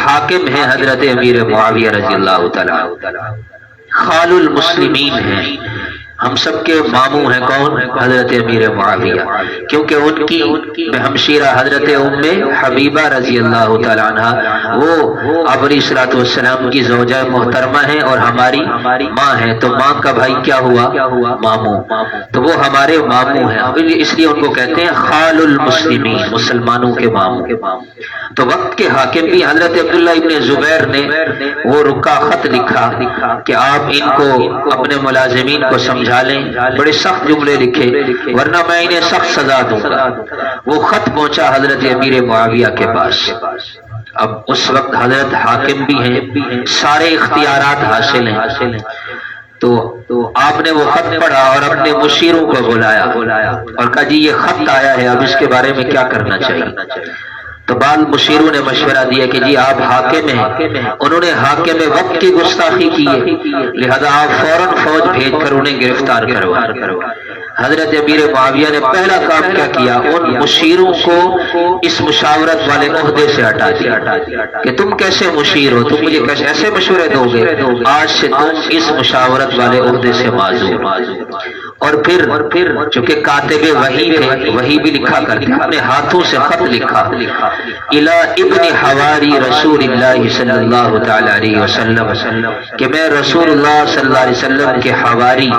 حاکم ہیں حضرت امیر معاویہ رضی اللہ تعالیٰ، خال المسلمین ہیں، ہم سب کے ماموں ہیں کون؟ حضرت امیر معاویہ، کیونکہ ان کی ہمشیرہ حضرت ام حبیبہ رضی اللہ تعالیٰ عنہ وہ آپ علیہ الصلوۃ والسلام کی زوجہ محترمہ ہیں اور ہماری ماں ہیں، تو ماں کا بھائی کیا ہوا؟ ماموں، تو وہ ہمارے ماموں ہیں، اس لیے ان کو کہتے ہیں خال المسلمین، مسلمانوں کے ماموں۔ تو وقت کے حاکم بھی حضرت عبداللہ ابن زبیر نے وہ رکا خط لکھا کہ آپ ان کو اپنے ملازمین کو سمجھا لیں، بڑے سخت جملے لکھے ورنہ میں انہیں سخت سزا دوں گا۔ وہ خط پہنچا حضرت امیر معاویہ کے پاس۔ اب اس وقت حضرت حاکم بھی ہیں، سارے اختیارات حاصل ہیں، تو آپ نے وہ خط پڑھا اور اپنے مشیروں کو بلایا اور کہا جی یہ خط آیا ہے، اب اس کے بارے میں کیا کرنا چاہیے؟ تو بعض مشیروں نے مشورہ دیا کہ جی آپ حاکم ہیں، انہوں نے حاکم وقت کی گستاخی کی ہے، لہذا آپ فوراً فوج بھیج کر انہیں گرفتار کرو۔ حضرت امیر معاویہ نے پہلا کام کیا کیا؟ ان مشیروں کو اس مشاورت والے عہدے سے ہٹا دیا کہ تم کیسے مشیر ہو، تم مجھے کیسے ایسے مشورے دو گے؟ آج سے تم اس مشاورت والے عہدے سے معزول۔ اور پھر چونکہ کاتب وحی تھے، وحی بھی لکھا کرتے، اپنے ہاتھوں سے خط لکھا الی ابن حواری رسول اللہ صلی اللہ تعالی علیہ وسلم کہ میں رسول اللہ صلی اللہ علیہ وسلم کے حواری،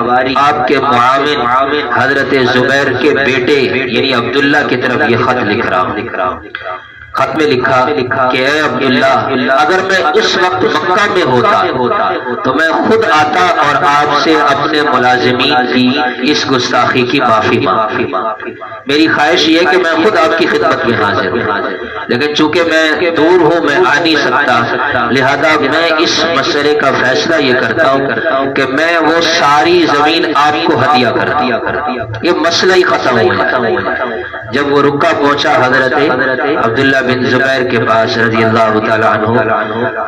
آپ کے معاون حضرت زبیر کے بیٹے یعنی عبداللہ کی طرف یہ خط لکھ رہا ہوں۔ خط میں لکھا کہ اے عبداللہ، اگر میں اس وقت مکہ میں ہوتا تو میں خود آتا اور آپ سے اپنے ملازمین کی اس گستاخی کی معافی مانگتا۔ میری خواہش یہ ہے کہ میں خود آپ کی خدمت میں حاضر ہوں، لیکن چونکہ میں دور ہوں، میں آ نہیں سکتا، لہذا میں اس مسئلے کا فیصلہ یہ کرتا ہوں کہ میں وہ ساری زمین آپ کو ہدیہ کرتا ہوں۔ یہ مسئلہ ہی ختم ہو جاتا۔ جب وہ رکا پہنچا حضرت عبداللہ بن زبیر کے پاس رضی اللہ تعالیٰ عنہ،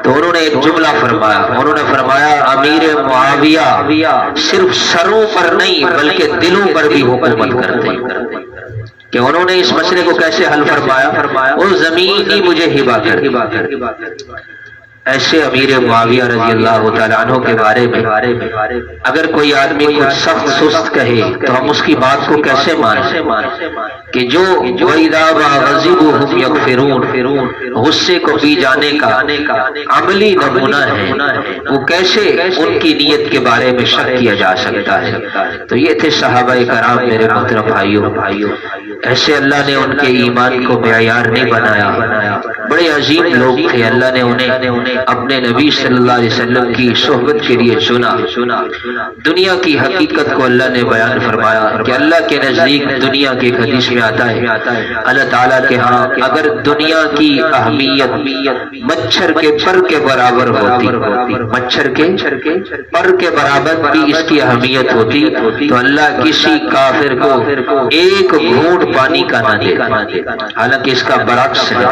تو انہوں نے ایک جملہ فرمایا، انہوں نے فرمایا امیر معاویہ صرف سروں پر نہیں بلکہ دلوں پر بھی حکومت کرتے ہیں۔ کہ انہوں نے اس مسئلے کو کیسے حل فرمایا؟ وہ زمین ہی مجھے ہبہ کر۔ ایسے امیر معاویہ رضی اللہ تعالیٰ عنہ کے بارے میں اگر کوئی آدمی کچھ سخت سست کہے تو ہم اس کی بات کو کیسے مانیں کہ جو وَإِذَا غَضِبُوا هُمْ يَغْفِرُونَ غصے کو پی جانے کا عملی نمونہ ہے، وہ کیسے ان کی نیت کے بارے میں شک کیا جا سکتا ہے؟ تو یہ تھے صحابہ کرام میرے محترم بھائیوں، ایسے اللہ نے ان کے ایمان کو معیار نہیں بنایا، بڑے عظیم لوگ تھے، اللہ نے انہیں اپنے نبی صلی اللہ علیہ وسلم کی صحبت کے لیے چنا۔ دنیا کی حقیقت کو اللہ نے بیان فرمایا کہ اللہ کے نزدیک دنیا کی ایک حدیث میں آتا ہے اللہ تعالیٰ کے ہاں اگر دنیا کی اہمیت مچھر کے پر کے برابر ہوتی، مچھر کے پر کے برابر بھی اس کی اہمیت ہوتی تو اللہ کسی کافر کو ایک گھونٹ پانی کا نہ دے، حالانکہ اس کا برعکس ہے۔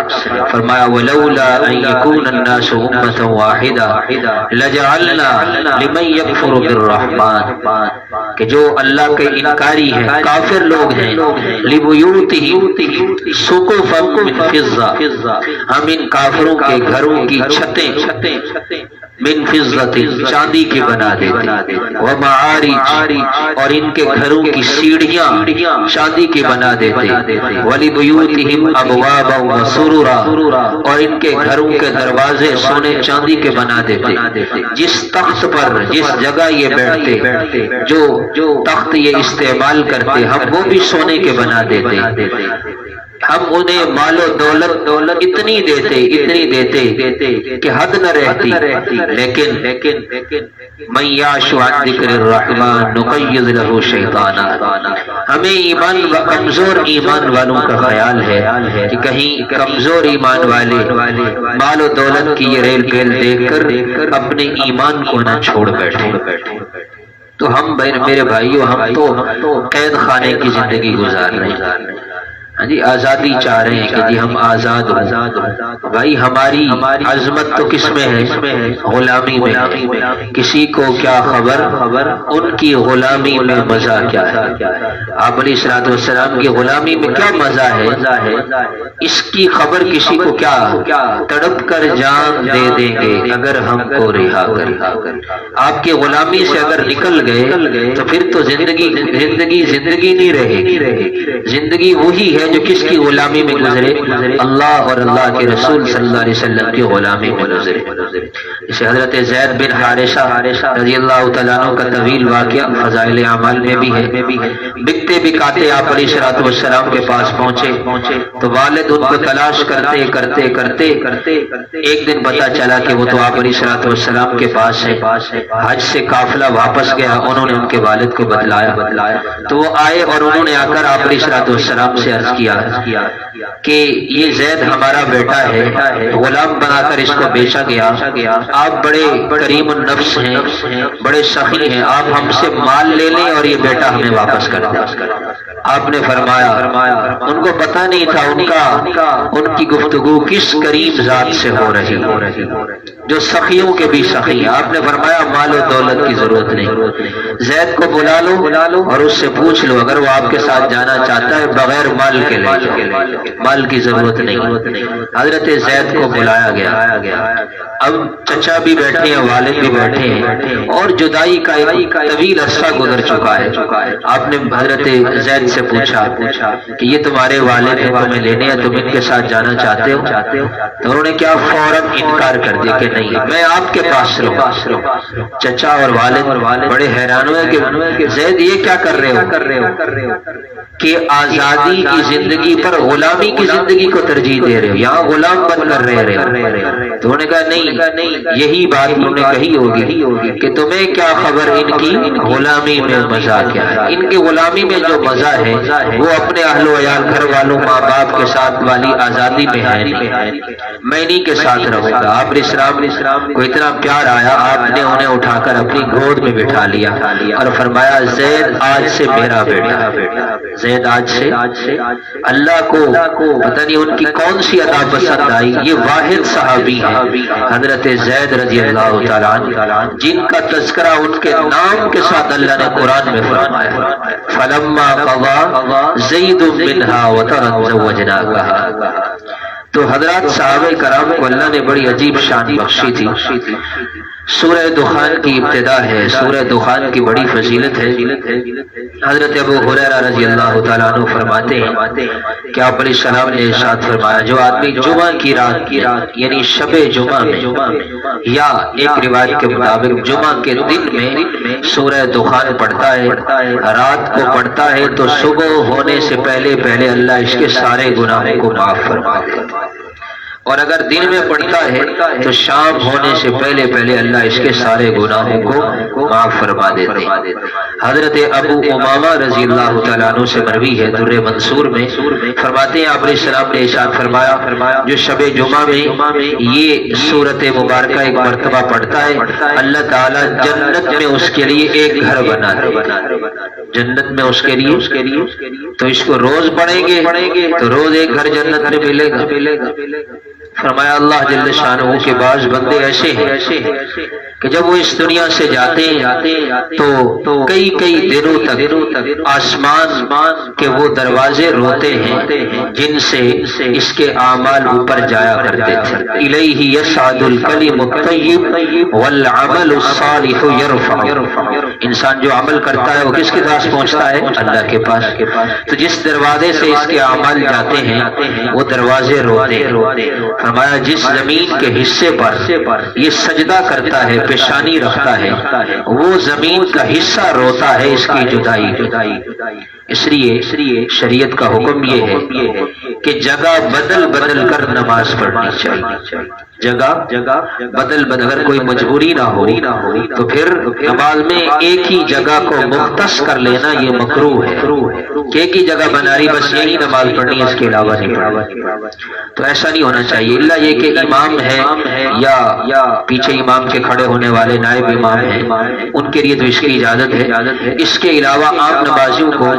فرمایا وَلَوْلَا أَن يَكُونَ النَّاسُ أُمَّةً وَاحِدَةً لَجَعَلْنَا لِمَن يَكْفُرُ بِالرَّحْمَنِ کہ جو اللہ کے انکاری ہیں، کافر لوگ ہیں، لِبُيُوتِهِمْ سُقُفًا مِّن فِضَّةٍ ہم ان کافروں کے گھروں کی چھتیں من فضت چاندی کی بنا دیتے، ومعارج اور ان کے گھروں کی سیڑھیاں چاندی کی بنا دیتے، وَلِبُيُوتِهِمْ أَبْوَابًا وَسُرُرًا اور ان کے گھروں کے دروازے سونے چاندی کے بنا دیتے، جس تخت پر جس جگہ یہ بیٹھتے، جو تخت یہ استعمال کرتے ہم وہ بھی سونے کے بنا دیتے۔ ہم انہیں مال و دولت اتنی دیتے کہ حد نہ رہتی، لیکن من یعش عن ذکر الرحمن نقید لہ شیطانا، ہمیں کمزور ایمان والوں کا خیال ہے کہ کہیں کمزور ایمان والے مال و دولت کی یہ ریل پیل دیکھ کر اپنے ایمان کو نہ چھوڑ بیٹھے۔ تو ہم میرے بھائیو، ہم تو قید خانے کی زندگی گزار رہے ہیں، ہاں جی، آزادی چاہ رہے ہیں کہ جی ہم آزاد ہو۔ بھائی ہماری عظمت تو کس میں ہے؟ غلامی میں ہے۔ کسی کو کیا خبر ان کی غلامی میں مزہ کیا ہے؟ آپ علیہ الصلوۃ والسلام کی غلامی میں کیا مزہ ہے، اس کی خبر کسی کو کیا؟ تڑپ کر جان دے دیں گے اگر ہم کو رہا کر۔ آپ کی غلامی سے اگر نکل گئے تو پھر تو زندگی نہیں رہے گی۔ زندگی وہی ہے جو کس کی غلامی میں گزرے؟ اللہ اور اللہ کے رسول صلی اللہ علیہ وسلم کی غلامی میں گزرے۔ اسے حضرت زید بن حارثہ رضی اللہ تعالیٰ عنہ کا طویل واقعہ فضائل اعمال میں بھی ہے۔ بکتے بکاتے آپ علیہ الصلوۃ والسلام کے پاس پہنچے تو والد ان کو تلاش کرتے ایک دن پتا چلا کہ وہ تو آپ علیہ الصلوۃ والسلام کے پاس ہے۔ حج سے قافلہ واپس گیا، انہوں نے ان کے والد کو بتلایا تو وہ آئے اور انہوں نے آ کر آپ علیہ الصلوۃ والسلام سے عرض کیا کہ یہ زید ہمارا بیٹا ہے، غلام بنا کر اس کو بیچا گیا، آپ بڑے کریم النفس ہیں، بڑے سخی ہیں، آپ ہم سے مال لے لیں اور یہ بیٹا ہمیں واپس کر دیں۔ آپ نے فرمایا ان کو پتہ نہیں تھا ان کی گفتگو کس کریم ذات سے ہو رہی جو سخیوں کے بھی سخی۔ آپ نے فرمایا مال و دولت کی ضرورت نہیں، زید کو بلا لو اور اس سے پوچھ لو، اگر وہ آپ کے ساتھ جانا چاہتا ہے بغیر مال کے لے، مال کی ضرورت نہیں۔ حضرت زید کو بلایا گیا، اب چچا بھی بیٹھے ہیں، والد بھی بیٹھے ہیں اور جدائی کا ایک طویل عرصہ گزر چکا ہے۔ آپ نے حضرت زید سے پوچھا کہ یہ تمہارے والد ہیں، تمہیں لینے ہیں، تم ان کے ساتھ جانا چاہتے ہو؟ تو انہوں نے کیا فوراً انکار کر دیا کہ نہیں، میں آپ کے پاس رہوں۔ چچا اور والد بڑے حیران ہوئے کہ زید یہ کیا کر رہے ہو کہ آزادی کی زندگی پر غلامی کی زندگی کو ترجیح دے رہے ہو، یہاں غلام بن کر رہ رہے ہو۔ تو انہوں نے کہا نہیں، یہی بات انہوں نے کہی ہوگی کہ تمہیں کیا خبر ان کی غلامی میں مزہ کیا ہے۔ ان کی غلامی میں جو مزہ ہے وہ اپنے اہل و عیال، گھر والوں، ماں باپ کے ساتھ والی آزادی میں ہے نہیں۔ میں انہی کے ساتھ رہوں گا۔ آپ اسلام کو اتنا پیار آیا، آپ نے انہیں اٹھا کر اپنی گود میں بٹھا لیا اور فرمایا زید آج سے میرا بیٹا، زید آج سے اللہ کو پتہ نہیں ان کی کون سی ادا پسند آئی، یہ واحد صحابی ہیں حضرت زید رضی اللہ تعالیٰ عنہ، جن کا تذکرہ ان کے نام کے ساتھ اللہ نے قرآن میں فرمایا، فلما قضى زید منها وطرا زوجناکہا۔ تو حضرات صحابہ کرام کو اللہ نے بڑی عجیب شان بخشی تھی۔ سورہ دخان کی ابتدا ہے، سورہ دخان کی بڑی فضیلت ہے۔ حضرت ابو ہریرہ رضی اللہ تعالیٰ عنہ فرماتے ہیں کہ آپ علیہ السلام نے ارشاد فرمایا جو آدمی جمعہ کی رات یعنی شب جمعہ میں یا ایک روایت کے مطابق جمعہ کے دن میں سورہ دخان پڑھتا ہے، رات کو پڑھتا ہے تو صبح ہونے سے پہلے اللہ اس کے سارے گناہوں کو معاف فرما دیتا ہے، اور اگر دن میں پڑھتا ہے تو شام ہونے سے پہلے اللہ اس کے سارے گناہوں کو معاف فرما دیتے ہیں۔ حضرت ابو امامہ رضی اللہ تعالیٰ عنہ سے مروی ہے در منصور میں، فرماتے ہیں آپ علیہ السلام نے ارشاد فرمایا جو شب جمعہ میں یہ سورت مبارکہ ایک مرتبہ پڑھتا ہے، اللہ تعالیٰ جنت میں اس کے لیے ایک گھر بنا دے، جنت میں اس کے لیے، تو اس کو روز پڑھیں گے تو روز ایک گھر جنت میں ملے گا۔ فرمایا اللہ جل شانہ کے بعض بندے ایسے ہیں کہ جب وہ اس دنیا سے جاتے ہیں تو کئی دنوں تک آسمان کے وہ دروازے روتے ہیں جن سے اس کے اعمال اوپر جایا کرتے تھے۔ الیہ یصعد الکلم الطیب والعمل الصالح یرفع، انسان جو عمل کرتا ہے وہ کس کے پاس پہنچتا ہے؟ اللہ کے پاس۔ تو جس دروازے سے اس کے اعمال جاتے ہیں وہ دروازے روتے ہیں۔ فرمایا جس زمین کے حصے پر یہ سجدہ کرتا ہے، پیشانی رکھتا ہے، وہ زمین کا حصہ روتا ہے اس کی جدائی۔ اس لیے شریعت کا حکم یہ ہے کہ جگہ بدل بدل کر نماز پڑھنی چاہیے، جگہ بدل بدل، اگر کوئی مجبوری نہ ہو تو پھر نماز میں ایک ہی جگہ کو مختص کر لینا یہ مکروہ ہے کہ ایک ہی جگہ بنا رہی بس یہی نماز پڑھنی ہے، اس کے علاوہ نہیں پڑھنی، تو ایسا نہیں ہونا چاہیے، الا یہ کہ امام ہے یا پیچھے امام کے کھڑے ہونے والے نائب امام ہیں ان کے لیے تو اس کی اجازت ہے، اس کے علاوہ عام نمازیوں کو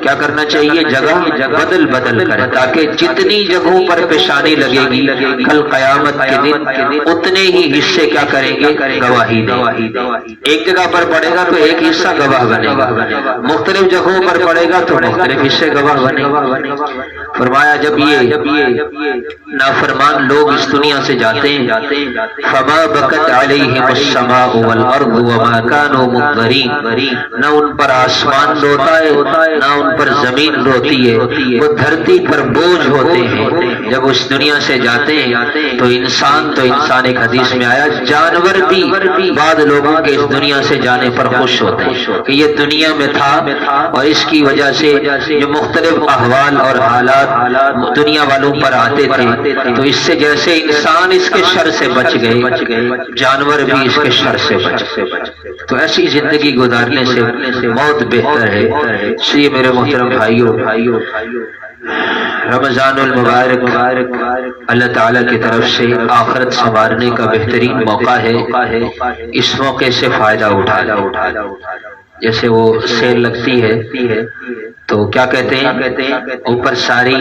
کیا کرنا چاہیے، جگہ بدل بدل کریں تاکہ جتنی جگہوں پر پیشانی لگے گی کل قیامت کے دن اتنے ہی حصے کیا کریں گے، گواہی دیں، ایک جگہ پر پڑے گا تو ایک حصہ گواہ بنے گا، مختلف جگہوں پر پڑے گا تو مختلف حصے گواہ بنے گا۔ فرمایا جب یہ نافرمان لوگ اس دنیا سے جاتے ہیں، فما بکت علیہم السماء والارض وما كانوا منظرین، نہ ان پر آسمان روتا ہے نہ ان پر زمین روتی ہے، وہ دھرتی پر بوجھ ہوتے ہیں۔ جب اس دنیا سے جاتے ہیں تو انسان ایک حدیث میں آیا جانور بھی بعض لوگوں کے اس دنیا سے جانے پر خوش ہوتے ہیں کہ یہ دنیا میں تھا اور اس کی وجہ سے جو مختلف احوال اور حالات دنیا والوں پر آتے تھے تو اس سے جیسے انسان اس کے شر سے بچ گئے جانور بھی اس کے شر سے بچ گئے، تو ایسی زندگی گزارنے سے موت بہتر ہے۔ اس لیے میرے محترم بھائیوں، رمضان المبارک اللہ تعالیٰ کی طرف سے آخرت سنوارنے کا بہترین موقع ہے، اس موقع سے فائدہ اٹھانا۔ جیسے وہ سیل لگتی ہے تو کیا کہتے ہیں، اوپر ساری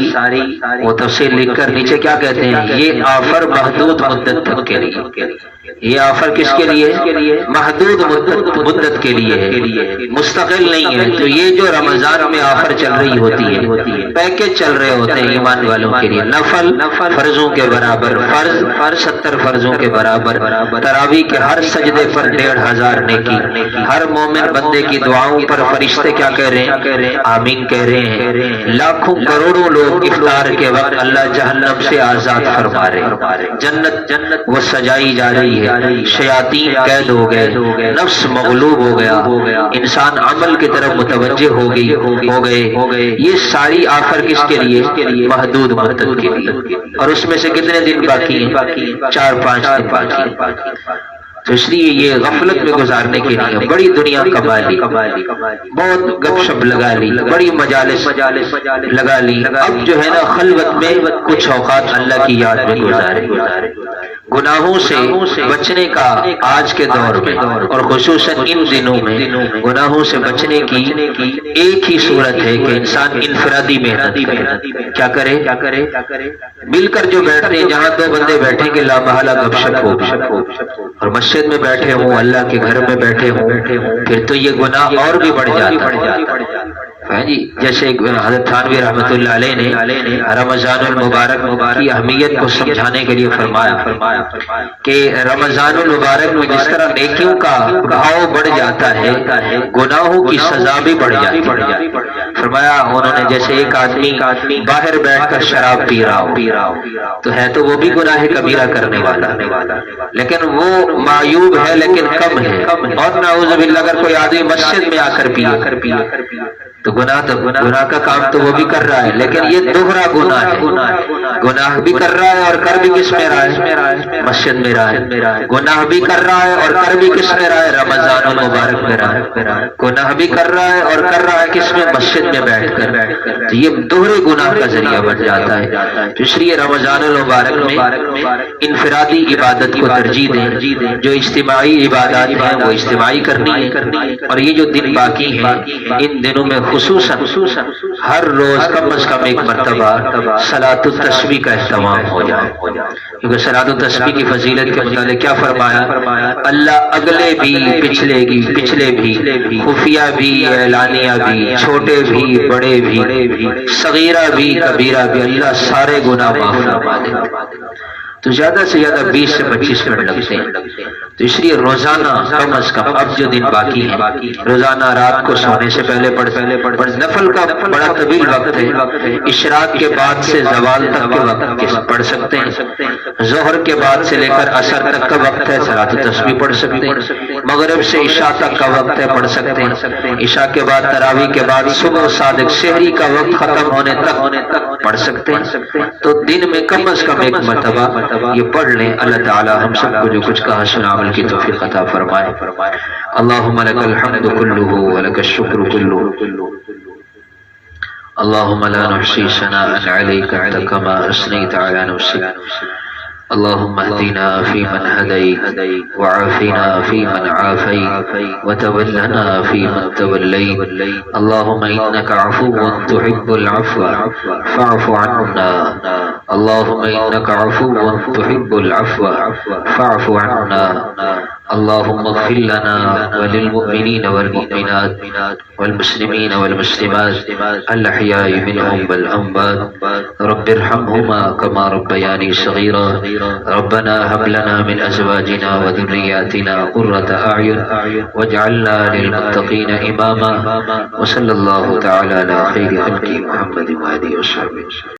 وہ تفصیل لکھ کر نیچے کیا کہتے ہیں، یہ آفر محدود مدت تک کے لیے، یہ آفر کس کے لیے، محدود مدت کے لیے ہے، مستقل نہیں ہے۔ تو یہ جو رمضان میں آفر چل رہی ہوتی ہے، پیکج چل رہے ہوتے ہیں ایمان والوں کے لیے، نفل فرضوں کے برابر، فرض 70 فرضوں کے برابر، تراویح کے ہر سجدے پر 1500 نیکی، ہر مومن بندے کی دعاؤں پر فرشتے کیا کہہ رہے ہیں، آمین کہہ رہے ہیں، لاکھوں کروڑوں لوگ افطار کے وقت اللہ جہنم سے آزاد فرما رہے ہیں، جنت وہ سجائی جا رہی ہے، شیاطین قید ہو گئے، نفس مغلوب ہو گیا، انسان عمل کی طرف متوجہ ہو گئے۔ یہ ساری آفر کس کے لیے، محدود مدت کے لیے، اور اس میں سے کتنے دن باقی ہیں، 4-5 دن باقی ہیں۔ تو اس لیے یہ غفلت میں گزارنے کے لیے بڑی دنیا کما لی، بہت گپ شپ لگا لی، بڑی مجالس لگا لی، اب جو ہے نا خلوت میں کچھ اوقات اللہ کی یاد میں گزارے۔ گناہوں سے بچنے کا آج کے دور میں اور خصوصاً ان دنوں میں گناہوں سے بچنے کی ایک ہی صورت ہے کہ انسان انفرادی محنت کرے، کیا کرے، مل کر جو بیٹھتے ہیں، جہاں 2 بندے بیٹھیں گے لامحالہ گپ شپ ہو، اور مسجد میں بیٹھے ہوں، اللہ کے گھر میں بیٹھے ہوں، پھر تو یہ گناہ اور بھی بڑھ جاتا ہے جی۔ جیسے حضرت تھانوی رحمۃ اللہ علیہ نے رمضان المبارک کی اہمیت کو سمجھانے کے لیے فرمایا کہ رمضان المبارک میں جس طرح نیکیوں کا بھاؤ بڑھ جاتا ہے گناہوں کی سزا بھی بڑھ جاتی ہے۔ فرمایا انہوں نے جیسے ایک آدمی باہر بیٹھ کر شراب پی رہا ہو تو ہے تو وہ بھی گناہ کبیرہ کرنے والا، لیکن وہ معیوب ہے لیکن کم ہے، اور نعوذ باللہ اگر کوئی آدمی مسجد میں آ کر پیے تو گناہ کا کام تو وہ بھی کر رہا ہے، لیکن یہ دوہرا گناہ ہے، گناہ بھی کر رہا ہے اور کر بھی کس میں رہا ہے، مسجد میں رہا ہے، گناہ بھی کر رہا ہے اور کر بھی کس میں رہا ہے، رمضان المبارک میں رہا ہے، گناہ بھی کر رہا ہے اور کر رہا ہے کس میں، مسجد میں بیٹھ کر، تو یہ دوہرے گناہ کا ذریعہ بن جاتا ہے۔ تو اس لیے رمضان المبارک میں انفرادی عبادت کو ترجیح دیں، جو اجتماعی عبادات ہیں وہ اجتماعی کرنی ہے، اور یہ جو دن باقی ہیں ان دنوں میں خصوصاً ہر روز کم از کم ایک مرتبہ صلاۃ التسبیح کا اہتمام ہو جائے، کیونکہ صلاۃ التسبیح کی فضیلت کے متعلق کیا فرمایا، اللہ اگلے بھی پچھلے بھی، خفیہ بھی اعلانیہ بھی، چھوٹے بھی بڑے بھی، صغیرہ بھی کبیرہ بھی، اللہ سارے گناہ معاف فرما دے۔ تو زیادہ سے زیادہ 20 سے 25 منٹ لگتے ہیں۔ تو اس لیے روزانہ کم از کم اب جو دن باقی ہیں روزانہ رات کو سونے سے پہلے پڑھ نفل کا بڑا طویل وقت ہے، اشراق کے بعد سے زوال تک کے وقت پڑھ سکتے ہیں، ظہر کے بعد سے لے کر عصر تک کا وقت ہے صلاۃ التسبیح پڑھ سکتے ہیں، مغرب سے عشاء تک کا وقت ہے پڑھ سکتے ہیں، عشاء کے بعد تراویح کے بعد صبح صادق شہری کا وقت ختم ہونے تک پڑھ سکتے ہیں۔ تو دن میں کم از کم ایک مرتبہ یہ پڑھ لیں۔ اللہ تعالی ہم سب کو جو کچھ کہا سنا عمل کی توفیق عطا فرمائے۔ اللہم لک الحمد کلہ ولک الشکر کلہ، اللہم لا نحصی ثناء علیک انت کما اثنیت علی نفسک، اللهم اهدنا فيمن هديت وعافنا فيمن عافيت وتولنا فيمن توليت، اللهم إنك عفو تحب العفو فاعف عنا، اللهم إنك عفو تحب العفو فاعف عنا، اللهم اغفر لنا وللمؤمنين والمؤمنات والمسلمين والمسلمات الأحياء منهم والأموات، رب ارحمهما كما ربياني صغيرا، ربنا هب لنا من أزواجنا وذرياتنا قرة أعين واجعلنا للمتقين إماما، وصلى الله تعالى على خير خلقه محمد وآله وصحبه.